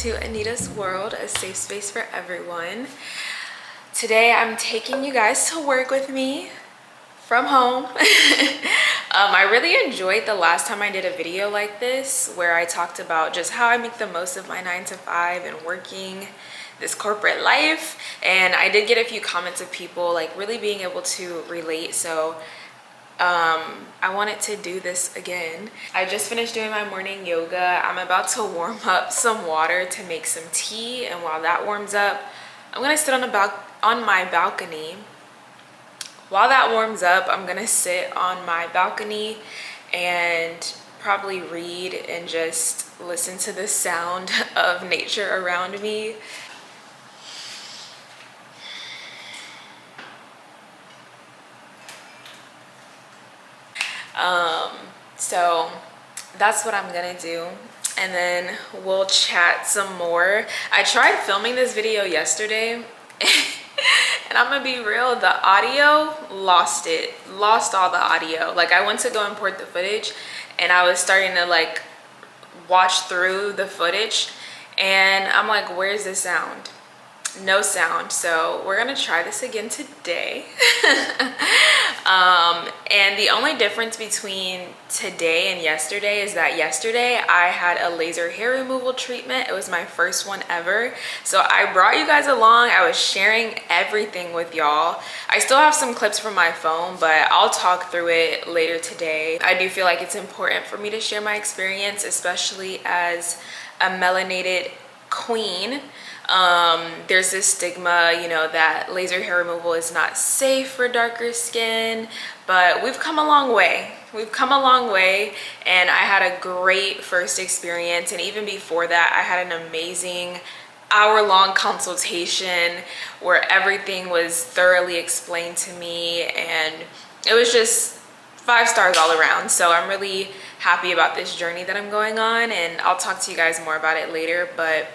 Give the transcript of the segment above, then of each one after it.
to Anita's World, a safe space for everyone. Today I'm taking you guys to work with me from home. I really enjoyed the last time I did a video like this where I talked about just how I make the most of my 9 to 5 and working this corporate life, and I did get a few comments of people like really being able to relate, so I wanted to do this again. I just finished doing my morning yoga. I'm about to warm up some water to make some tea, and while that warms up, I'm gonna sit on my balcony. While that warms up, I'm gonna sit on my balcony and probably read and just listen to the sound of nature around me. So that's what I'm gonna do, and then we'll chat some more. I tried filming this video yesterday and I'm gonna be real, the audio lost all the audio. Like, I went to go import the footage and I was starting to like watch through the footage and I'm like, where's the sound? No sound. So we're gonna try this again today. And the only difference between today and yesterday is that yesterday I had a laser hair removal treatment. It was my first one ever, so I brought you guys along. I was sharing everything with y'all. I still have some clips from my phone, but I'll talk through it later today. I do feel like it's important for me to share my experience, especially as a melanated queen. There's this stigma, you know, that laser hair removal is not safe for darker skin, but we've come a long way. We've come a long way, and I had a great first experience, and even before that I had an amazing hour-long consultation where everything was thoroughly explained to me, and it was just 5 stars all around. So I'm really happy about this journey that I'm going on, and I'll talk to you guys more about it later. But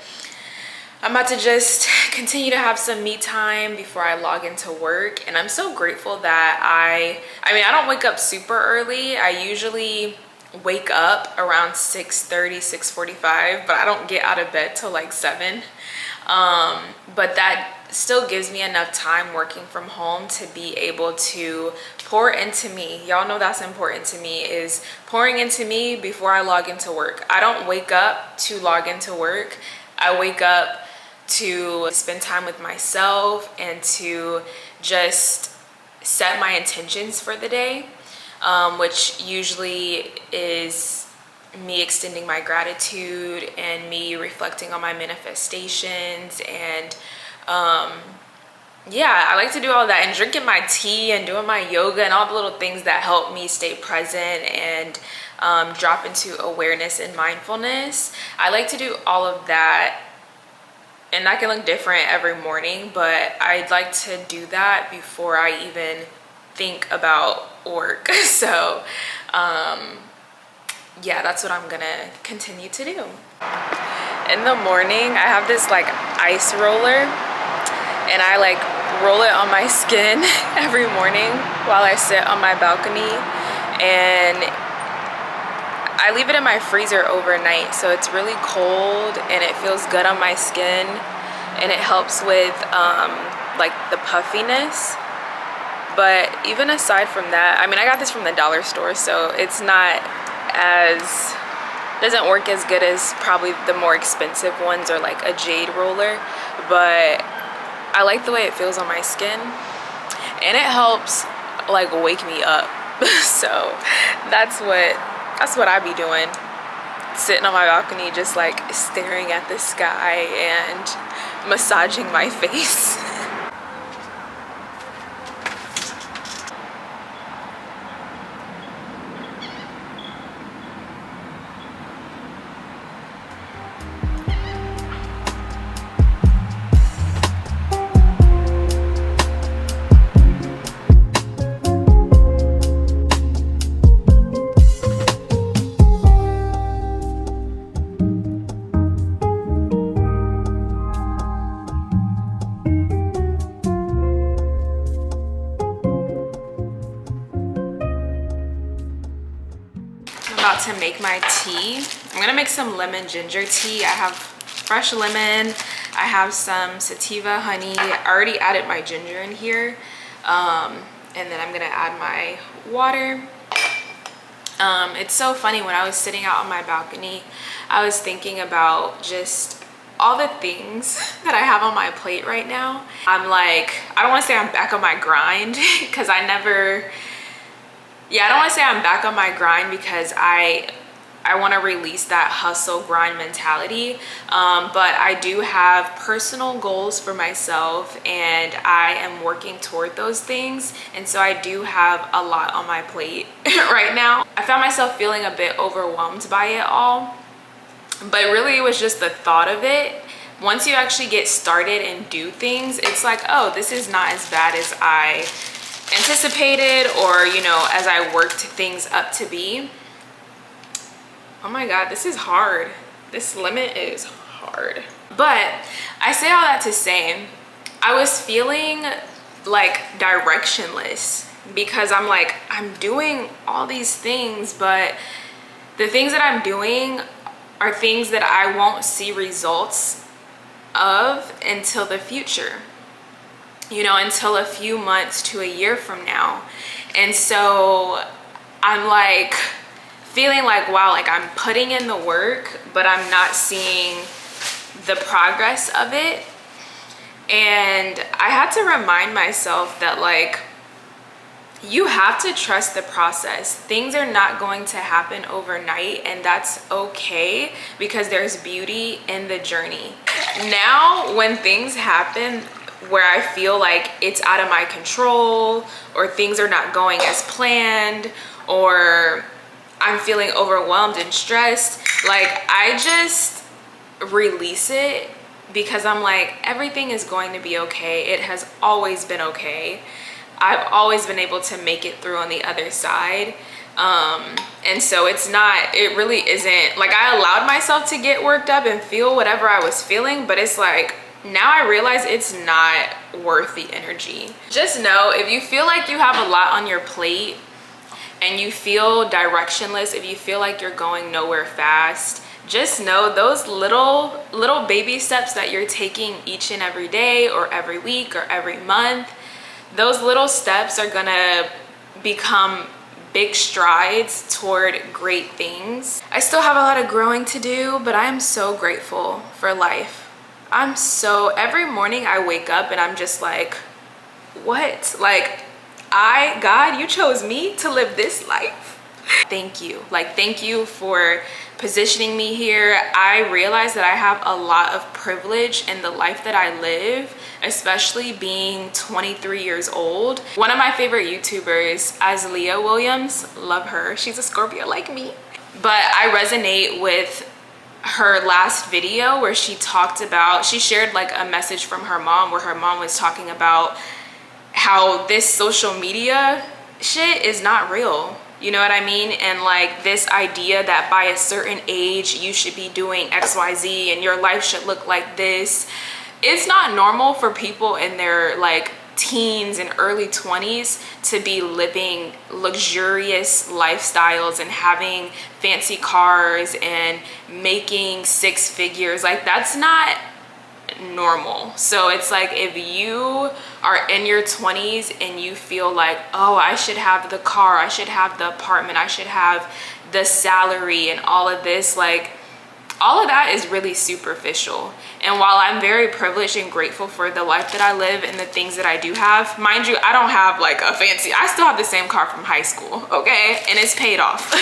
I'm about to just continue to have some me time before I log into work, and I'm so grateful that I mean, I don't wake up super early. I usually wake up around 6:30, 6:45, but I don't get out of bed till like 7. But that still gives me enough time working from home to be able to pour into me. Y'all know that's important to me, is pouring into me before I log into work. I don't wake up to log into work. I wake up to spend time with myself and to just set my intentions for the day, which usually is me extending my gratitude and me reflecting on my manifestations, and yeah, I like to do all that, and drinking my tea and doing my yoga and all the little things that help me stay present and drop into awareness and mindfulness. I like to do all of that, and that can look different every morning, but I'd like to do that before I even think about work. So yeah, that's what I'm gonna continue to do. In the morning, I have this like ice roller, and I like roll it on my skin every morning while I sit on my balcony, and I leave it in my freezer overnight, so it's really cold and it feels good on my skin, and it helps with like the puffiness. But even aside from that, I mean, I got this from the dollar store, so it's not as, doesn't work as good as probably the more expensive ones, or like a jade roller, but I like the way it feels on my skin, and it helps like wake me up. So that's what I be doing, sitting on my balcony just like staring at the sky and massaging my face. About to make my tea. I'm gonna make some lemon ginger tea. I have fresh lemon. I have some sativa honey. I already added my ginger in here. And then I'm gonna add my water. It's so funny, when I was sitting out on my balcony, I was thinking about just all the things that I have on my plate right now. I'm like, I don't want to say I'm back on my grind because I don't want to say I'm back on my grind because I want to release that hustle grind mentality, but I do have personal goals for myself and I am working toward those things, and so I do have a lot on my plate right now. I found myself feeling a bit overwhelmed by it all, but really it was just the thought of it. Once you actually get started and do things, it's like, oh, this is not as bad as I anticipated, or you know, as I worked things up to be. Oh my god, this is hard. This lemon is hard. But I say all that to say, I was feeling like directionless because I'm like, I'm doing all these things, but the things that I'm doing are things that I won't see results of until the future, you know, until a few months to a year from now. And so I'm like feeling like, wow, like I'm putting in the work, but I'm not seeing the progress of it. And I had to remind myself that, like, you have to trust the process. Things are not going to happen overnight, and that's okay because there's beauty in the journey. Now, when things happen where I feel like it's out of my control, or things are not going as planned, or I'm feeling overwhelmed and stressed, like, I just release it because I'm like, everything is going to be okay. It has always been okay. I've always been able to make it through on the other side. And so it really isn't, like, I allowed myself to get worked up and feel whatever I was feeling, but it's like, now I realize it's not worth the energy. Just know, if you feel like you have a lot on your plate, and you feel directionless, if you feel like you're going nowhere fast, just know those little baby steps that you're taking each and every day, or every week, or every month, those little steps are gonna become big strides toward great things. I still have a lot of growing to do, but I am so grateful for life. Every morning I wake up and I'm just like, what? Like, God, you chose me to live this life. Thank you. Like, thank you for positioning me here. I realize that I have a lot of privilege in the life that I live, especially being 23 years old. One of my favorite YouTubers, Azalea Williams, love her. She's a Scorpio like me. But I resonate with her last video where she shared like a message from her mom, where her mom was talking about how this social media shit is not real. You know what I mean? And like, this idea that by a certain age you should be doing XYZ and your life should look like this. It's not normal for people in their like teens and early 20s to be living luxurious lifestyles and having fancy cars and making six figures. Like, that's not normal. So it's like, if you are in your 20s and you feel like, oh, I should have the car, I should have the apartment, I should have the salary and all of this, like, all of that is really superficial. And while I'm very privileged and grateful for the life that I live and the things that I do have, mind you, I don't have like I still have the same car from high school, okay? And it's paid off.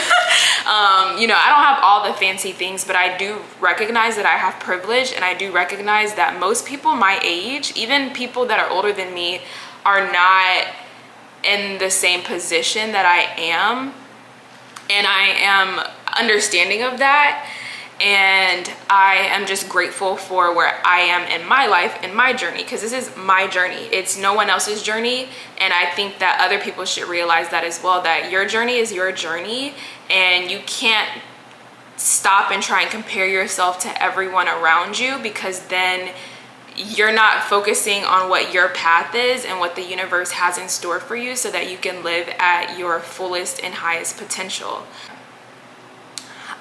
You know, I don't have all the fancy things, but I do recognize that I have privilege, and I do recognize that most people my age, even people that are older than me, are not in the same position that I am. And I am understanding of that. And I am just grateful for where I am in my life, in my journey, because this is my journey. It's no one else's journey. And I think that other people should realize that as well, that your journey is your journey, and you can't stop and try and compare yourself to everyone around you, because then you're not focusing on what your path is and what the universe has in store for you, so that you can live at your fullest and highest potential.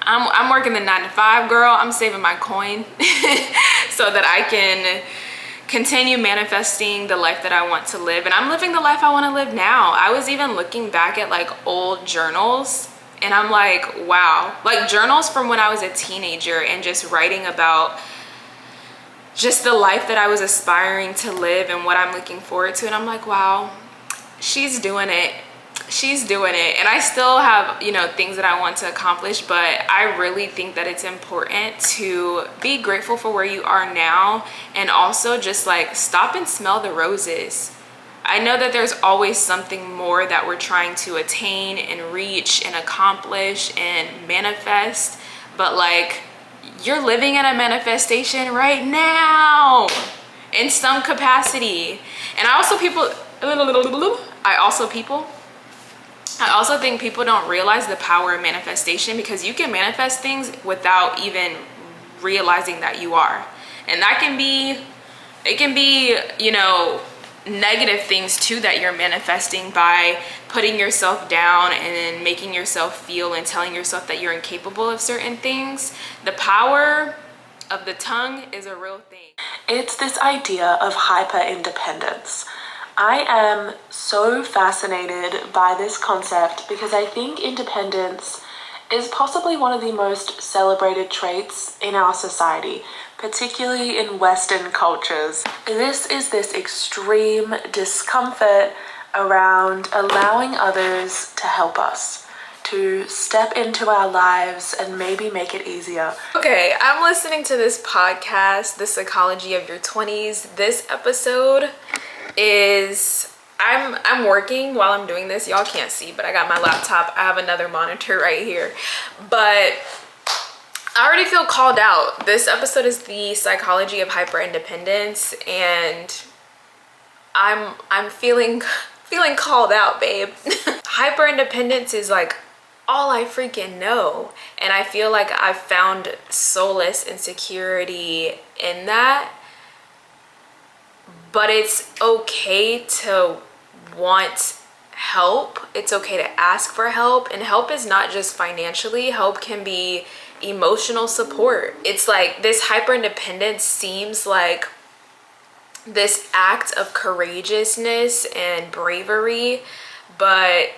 I'm working the 9 to 5, girl. I'm saving my coin so that I can continue manifesting the life that I want to live. And I'm living the life I want to live now. I was even looking back at like old journals, and I'm like, wow, like journals from when I was a teenager, and just writing about just the life that I was aspiring to live and what I'm looking forward to. And I'm like, wow, she's doing it. She's doing it. And I still have, you know, things that I want to accomplish, but I really think that it's important to be grateful for where you are now, and also just like stop and smell the roses. I know that there's always something more that we're trying to attain and reach and accomplish and manifest, but like, you're living in a manifestation right now in some capacity. And I also think people don't realize the power of manifestation, because you can manifest things without even realizing that you are. And that can be, it can be, you know, negative things too that you're manifesting by putting yourself down and then making yourself feel and telling yourself that you're incapable of certain things. The power of the tongue is a real thing. It's this idea of hyper-independence. I am so fascinated by this concept because I think independence is possibly one of the most celebrated traits in our society, particularly in Western cultures. This is this extreme discomfort around allowing others to help us, to step into our lives and maybe make it easier. Okay, I'm listening to this podcast, The Psychology of Your 20s. This episode is, I'm working while I'm doing this. Y'all can't see, but I got my laptop. I have another monitor right here. But I already feel called out. This episode is The Psychology of Hyperindependence, and I'm feeling called out, babe. Hyperindependence is like all I freaking know, and I feel like I've found solace and security in that. But it's okay to want help. It's okay to ask for help, and help is not just financially. Help can be emotional support. It's like this hyperindependence seems like this act of courageousness and bravery, but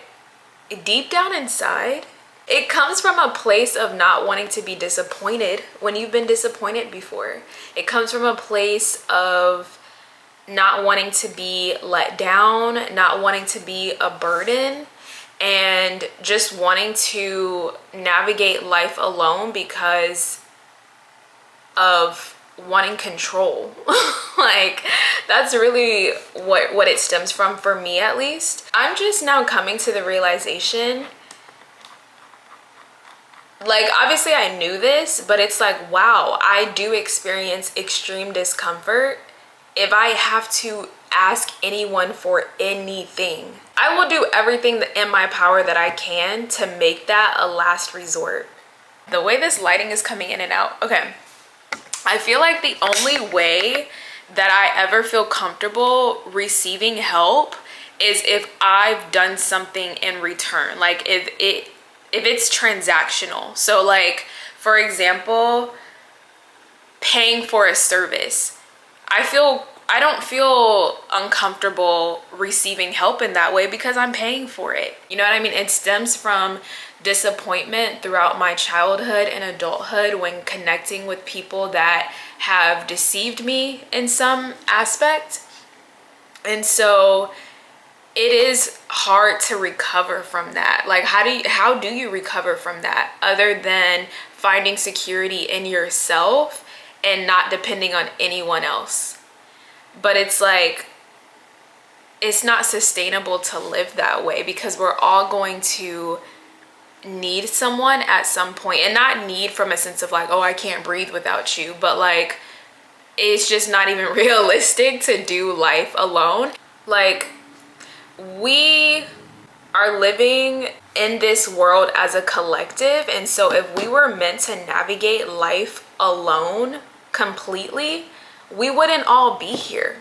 deep down inside, it comes from a place of not wanting to be disappointed when you've been disappointed before. It comes from a place of not wanting to be let down, not wanting to be a burden, and just wanting to navigate life alone because of wanting control. Like, that's really what it stems from, for me at least. I'm just now coming to the realization, like, obviously I knew this, but it's like, wow, I do experience extreme discomfort if I have to ask anyone for anything. I will do everything in my power that I can to make that a last resort. The way this lighting is coming in and out, okay. I feel like the only way that I ever feel comfortable receiving help is if I've done something in return. Like if it's transactional. So like, for example, paying for a service. I don't feel uncomfortable receiving help in that way because I'm paying for it. You know what I mean? It stems from disappointment throughout my childhood and adulthood when connecting with people that have deceived me in some aspect. And so it is hard to recover from that. Like, how do you recover from that other than finding security in yourself and not depending on anyone else? But it's like, it's not sustainable to live that way because we're all going to need someone at some point. And not need from a sense of like, oh, I can't breathe without you, but like, it's just not even realistic to do life alone. Like, we are living in this world as a collective, and so if we were meant to navigate life alone completely, we wouldn't all be here.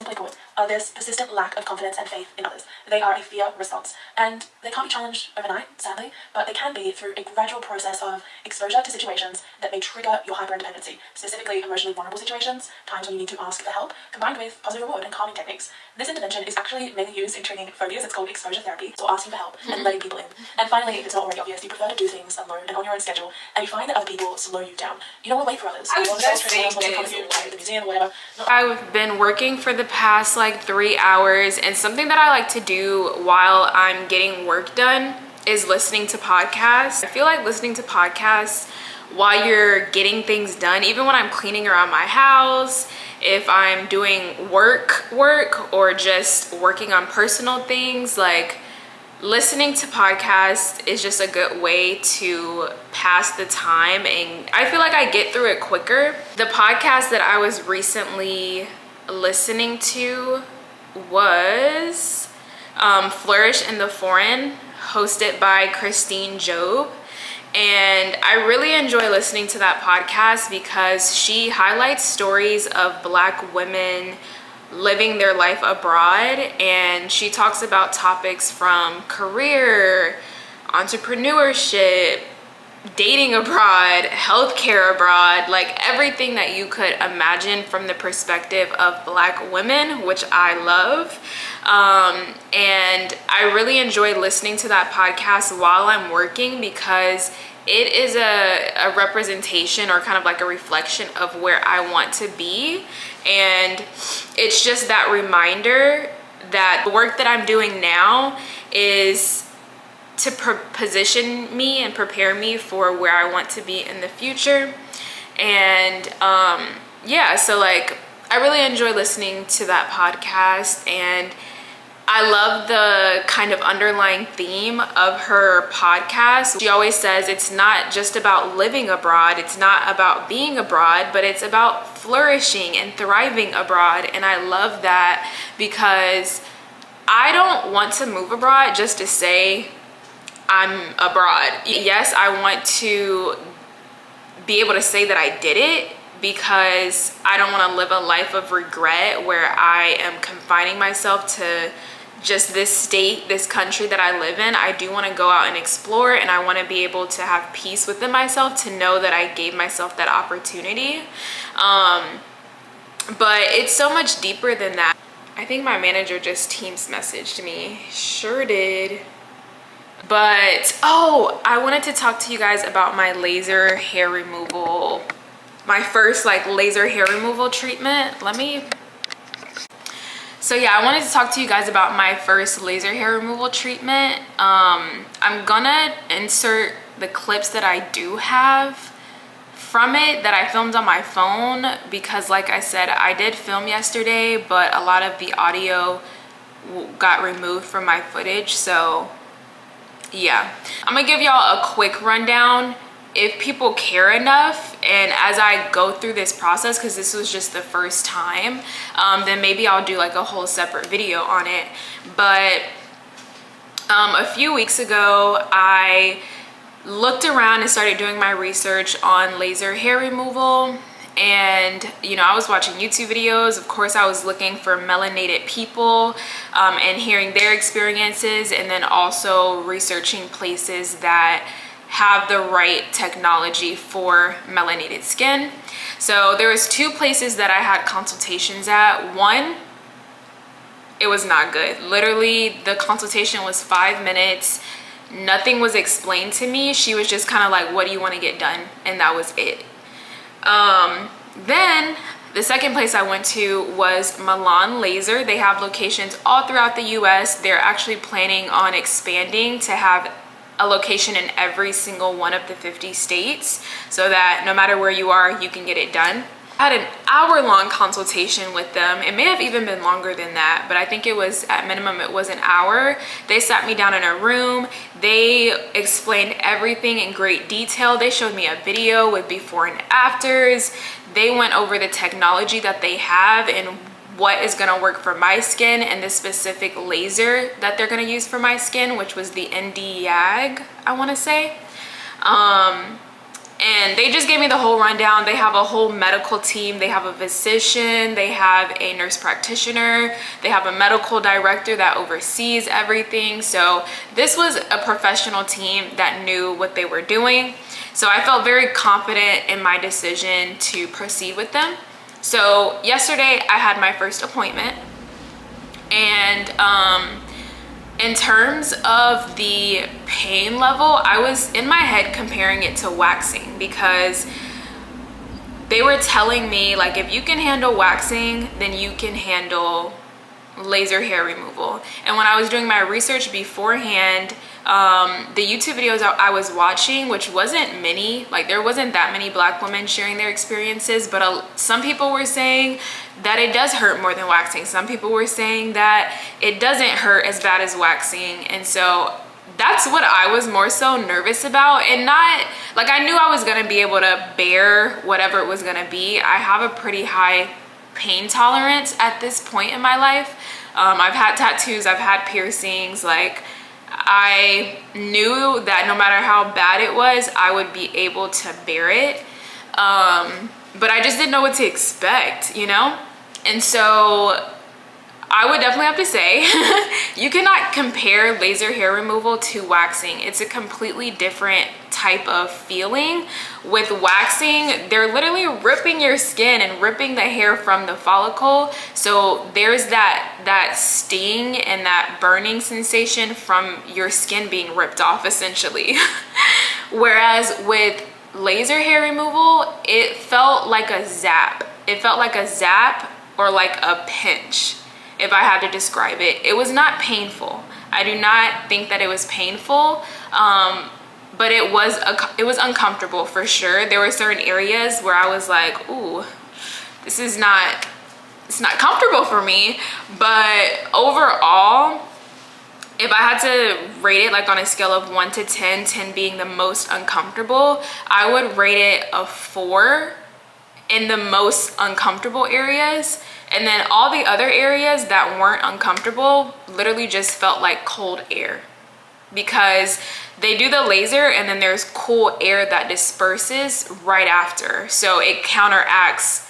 Like this persistent lack of confidence and faith in others. They are a fear response, and they can't be challenged overnight, sadly, but they can be through a gradual process of exposure to situations that may trigger your hyperindependency, specifically emotionally vulnerable situations, times when you need to ask for help, combined with positive reward and calming techniques. This intervention is actually mainly used in treating phobias. It's called exposure therapy, so asking for help and letting people in. And finally, if it's not already obvious, you prefer to do things alone and on your own schedule, and you find that other people slow you down. You don't want to wait for others. I was just saying the museum or whatever. I've been working for the past like 3 hours, and something that I like to do while I'm getting work done is listening to podcasts. I feel like listening to podcasts while you're getting things done, even when I'm cleaning around my house, if I'm doing work or just working on personal things, like listening to podcasts is just a good way to pass the time, and I feel like I get through it quicker. The podcast that I was recently listening to was Flourish in the Foreign, hosted by Christine Job. And I really enjoy listening to that podcast because she highlights stories of Black women living their life abroad, and she talks about topics from career, entrepreneurship, dating abroad, healthcare abroad, like everything that you could imagine from the perspective of Black women, which I love. And I really enjoy listening to that podcast while I'm working because it is a representation or kind of like a reflection of where I want to be. And it's just that reminder that the work that I'm doing now is to position me and prepare me for where I want to be in the future. And yeah, so like I really enjoy listening to that podcast, and I love the kind of underlying theme of her podcast. She always says it's not just about living abroad, it's not about being abroad, but it's about flourishing and thriving abroad. And I love that because I don't want to move abroad just to say I'm abroad. Yes, I want to be able to say that I did it, because I don't want to live a life of regret where I am confining myself to just this state, this country that I live in. I do want to go out and explore, and I want to be able to have peace within myself to know that I gave myself that opportunity. But it's so much deeper than that. I think my manager just Teams messaged me. Sure did. But oh, I wanted to talk to you guys about my laser hair removal, my first like laser hair removal treatment. So yeah, I wanted to talk to you guys about my first laser hair removal treatment. I'm gonna insert the clips that I do have from it that I filmed on my phone, because like I said, I did film yesterday, but a lot of the audio got removed from my footage. So yeah, I'm gonna give y'all a quick rundown if people care enough, and as I go through this process, because this was just the first time, then maybe I'll do like a whole separate video on it. But a few weeks ago, I looked around and started doing my research on laser hair removal. And you know, I was watching YouTube videos. Of course, I was looking for melanated people and hearing their experiences, and then also researching places that have the right technology for melanated skin. So there was 2 places that I had consultations at. One, it was not good. Literally, the consultation was 5 minutes. Nothing was explained to me. She was just kind of like, what do you want to get done? And that was it. Then the second place I went to was Milan Laser. They have locations all throughout the US. They're actually planning on expanding to have a location in every single one of the 50 states, so that no matter where you are, you can get it done. I had an hour-long consultation with them. It may have even been longer than that, but I think it was, at minimum, it was an hour. They sat me down in a room. They explained everything in great detail. They showed me a video with before and afters. They went over the technology that they have and what is gonna work for my skin, and the specific laser that they're gonna use for my skin, which was the ND YAG, I wanna say. And they just gave me the whole rundown. They have a whole medical team. They have a physician, they have a nurse practitioner, they have a medical director that oversees everything. So this was a professional team that knew what they were doing. So I felt very confident in my decision to proceed with them. So yesterday I had my first appointment, and in terms of the pain level, I was in my head comparing it to waxing, because they were telling me, like, if you can handle waxing, then you can handle laser hair removal. And when I was doing my research beforehand, the YouTube videos I was watching, which wasn't many, like there wasn't that many Black women sharing their experiences, but some people were saying that it does hurt more than waxing. Some people were saying that it doesn't hurt as bad as waxing. And so that's what I was more so nervous about, and not like, I knew I was gonna be able to bear whatever it was gonna be. I have a pretty high pain tolerance at this point in my life. I've had tattoos, I've had piercings. Like, I knew that no matter how bad it was, I would be able to bear it. But I just didn't know what to expect, you know? And so I would definitely have to say, you cannot compare laser hair removal to waxing. It's a completely different type of feeling. With waxing, they're literally ripping your skin and ripping the hair from the follicle. So there's that sting and that burning sensation from your skin being ripped off, essentially. Whereas with laser hair removal, it felt like a zap. It felt like a zap or like a pinch. If I had to describe it, it was not painful. I do not think that it was painful, but it was uncomfortable for sure. There were certain areas where I was like, ooh, it's not comfortable for me. But overall, if I had to rate it like on a scale of 1 to 10, 10 being the most uncomfortable, I would rate it a 4 in the most uncomfortable areas. And then all the other areas that weren't uncomfortable literally just felt like cold air, because they do the laser and then there's cool air that disperses right after. So it counteracts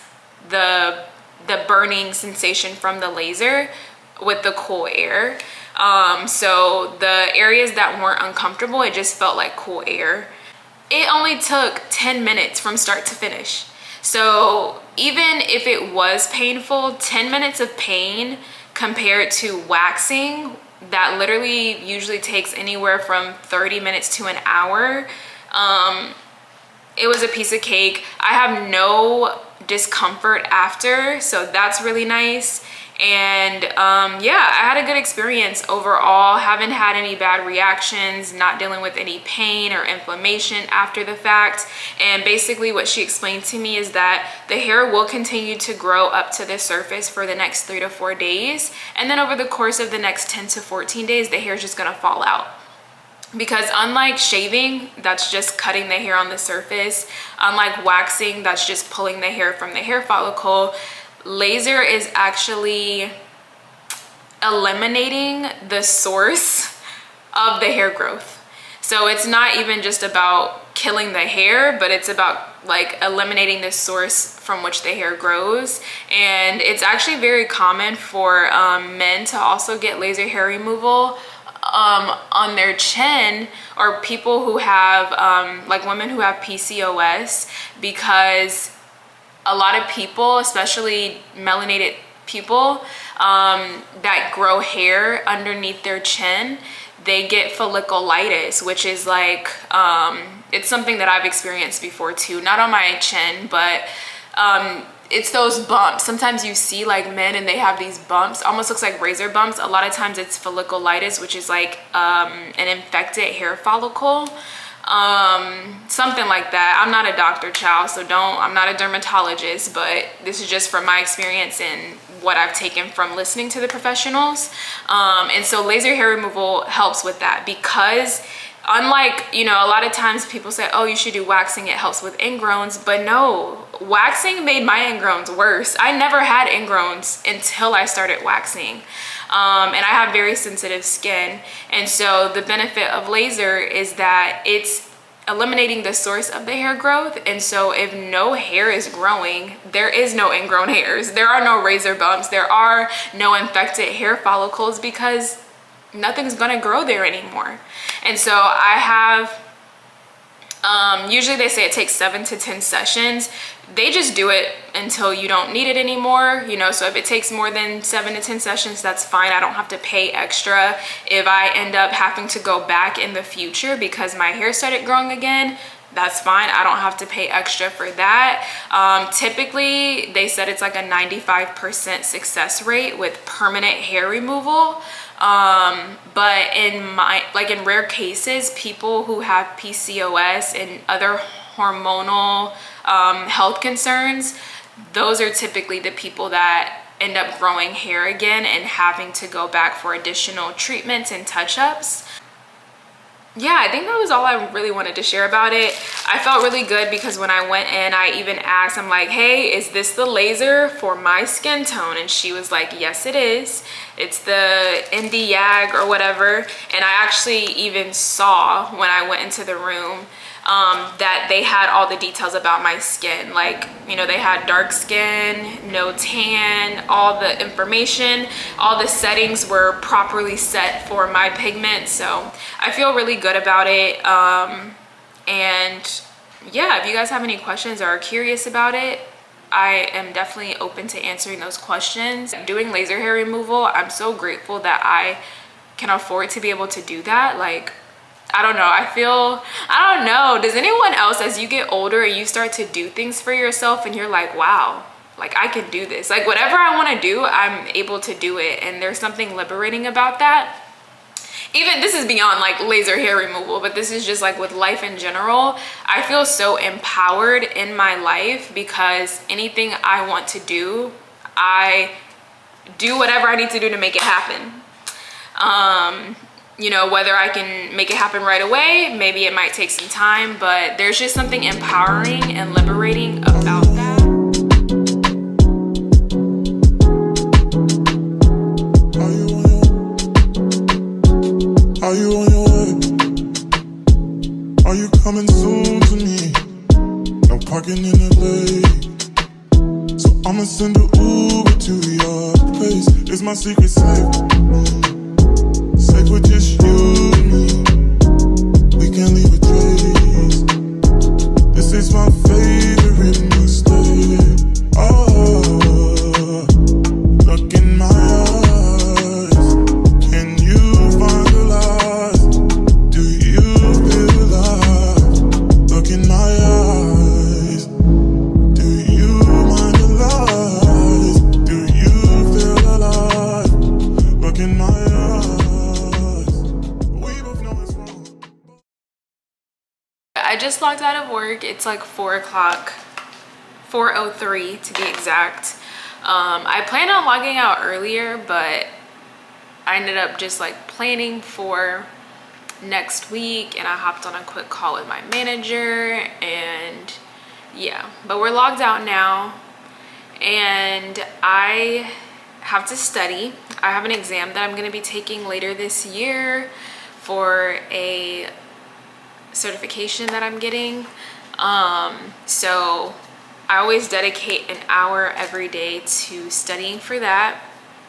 the burning sensation from the laser with the cool air. So the areas that weren't uncomfortable, it just felt like cool air. It only took 10 minutes from start to finish. So even if it was painful, 10 minutes of pain compared to waxing, that literally usually takes anywhere from 30 minutes to an hour. It was a piece of cake. I have no discomfort after, so that's really nice. And yeah, I had a good experience overall. Haven't had any bad reactions, not dealing with any pain or inflammation after the fact. And basically what she explained to me is that the hair will continue to grow up to the surface for the next 3 to 4 days, and then over the course of the next 10 to 14 days the hair is just gonna fall out. Because unlike shaving, that's just cutting the hair on the surface, unlike waxing, that's just pulling the hair from the hair follicle, laser is actually eliminating the source of the hair growth. So it's not even just about killing the hair, but it's about like eliminating the source from which the hair grows. And it's actually very common for men to also get laser hair removal on their chin, or people who have like women who have PCOS, because a lot of people, especially melanated people that grow hair underneath their chin, they get folliculitis, which is like, it's something that I've experienced before too, not on my chin, but it's those bumps. Sometimes you see like men and they have these bumps, almost looks like razor bumps. A lot of times it's folliculitis, which is like an infected hair follicle. Something like that. I'm not a doctor, child, so I'm not a dermatologist, but this is just from my experience and what I've taken from listening to the professionals. And so laser hair removal helps with that, because unlike, you know, a lot of times people say, oh, you should do waxing, it helps with ingrowns, but no, waxing made my ingrowns worse. I never had ingrowns until I started waxing. And I have very sensitive skin. And so the benefit of laser is that it's eliminating the source of the hair growth. And so if no hair is growing, there is no ingrown hairs, there are no razor bumps, there are no infected hair follicles, because nothing's gonna grow there anymore. And so I have usually they say it takes 7 to 10 sessions. They just do it until you don't need it anymore, you know. So if it takes more than 7 to 10 sessions, that's fine. I don't have to pay extra. If I end up having to go back in the future because my hair started growing again, that's fine. I don't have to pay extra for that. Typically, they said it's like a 95% success rate with permanent hair removal. But in rare cases, people who have PCOS and other hormonal health concerns, those are typically the people that end up growing hair again and having to go back for additional treatments and touch-ups. Yeah, I think that was all I really wanted to share about it. I felt really good because when I went in, I even asked, I'm like, hey, is this the laser for my skin tone? And she was like, yes, it is. It's the Indie Yag or whatever. And I actually even saw when I went into the room that they had all the details about my skin. Like, you know, they had dark skin, no tan, all the information, all the settings were properly set for my pigment. So I feel really good about it. And yeah, if you guys have any questions or are curious about it, I am definitely open to answering those questions. Doing laser hair removal, I'm so grateful that I can afford to be able to do that. Like, I don't know, I don't know, does anyone else, as you get older and you start to do things for yourself and you're like, wow, like I can do this, like whatever I want to do, I'm able to do it. And there's something liberating about that. Even this is beyond like laser hair removal, but this is just like with life in general. I feel so empowered in my life because anything I want to do, I do whatever I need to do to make it happen. You know, whether I can make it happen right away, maybe it might take some time, but there's just something empowering and liberating about that. Are you on your way? Are you coming soon to me? No parking in LA, so I'ma send an Uber to your place. It's my secret safe, safe with just you and me. We can't leave a trace. This is my favorite mistake. Oh, look in my eyes. Can you find the light? Do you feel alive? Look in my eyes. Do you mind the lies? Do you feel alive? Look in my eyes. We both know it's wrong. I just logged out of work. It's like 4 o'clock, 4:03 to be exact. I planned on logging out earlier, but I ended up just like planning for next week, and I hopped on a quick call with my manager, and yeah, but we're logged out now. And I have to study. I have an exam that I'm going to be taking later this year for a certification that I'm getting. So I always dedicate an hour every day to studying for that.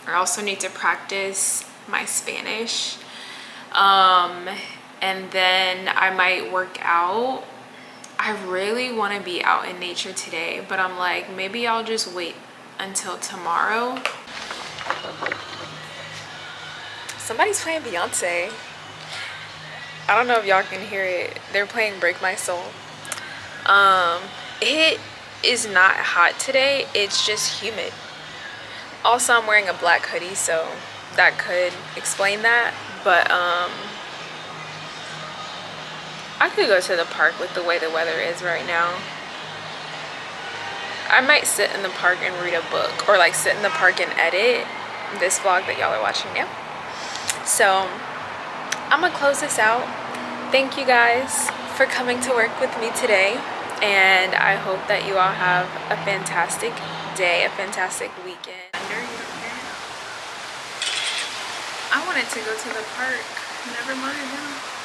I also need to practice my Spanish. And then I might work out. I really want to be out in nature today, but I'm like, maybe I'll just wait until tomorrow. Somebody's playing Beyonce. I don't know if y'all can hear it. They're playing Break My Soul. It is not hot today. It's just humid. Also, I'm wearing a black hoodie, so that could explain that. But I could go to the park with the way the weather is right now. I might sit in the park and read a book, or like sit in the park and edit this vlog that y'all are watching now. So I'm gonna close this out. Thank you guys for coming to work with me today, and I hope that you all have a fantastic day, a fantastic weekend. I wanted to go to the park. Never mind now.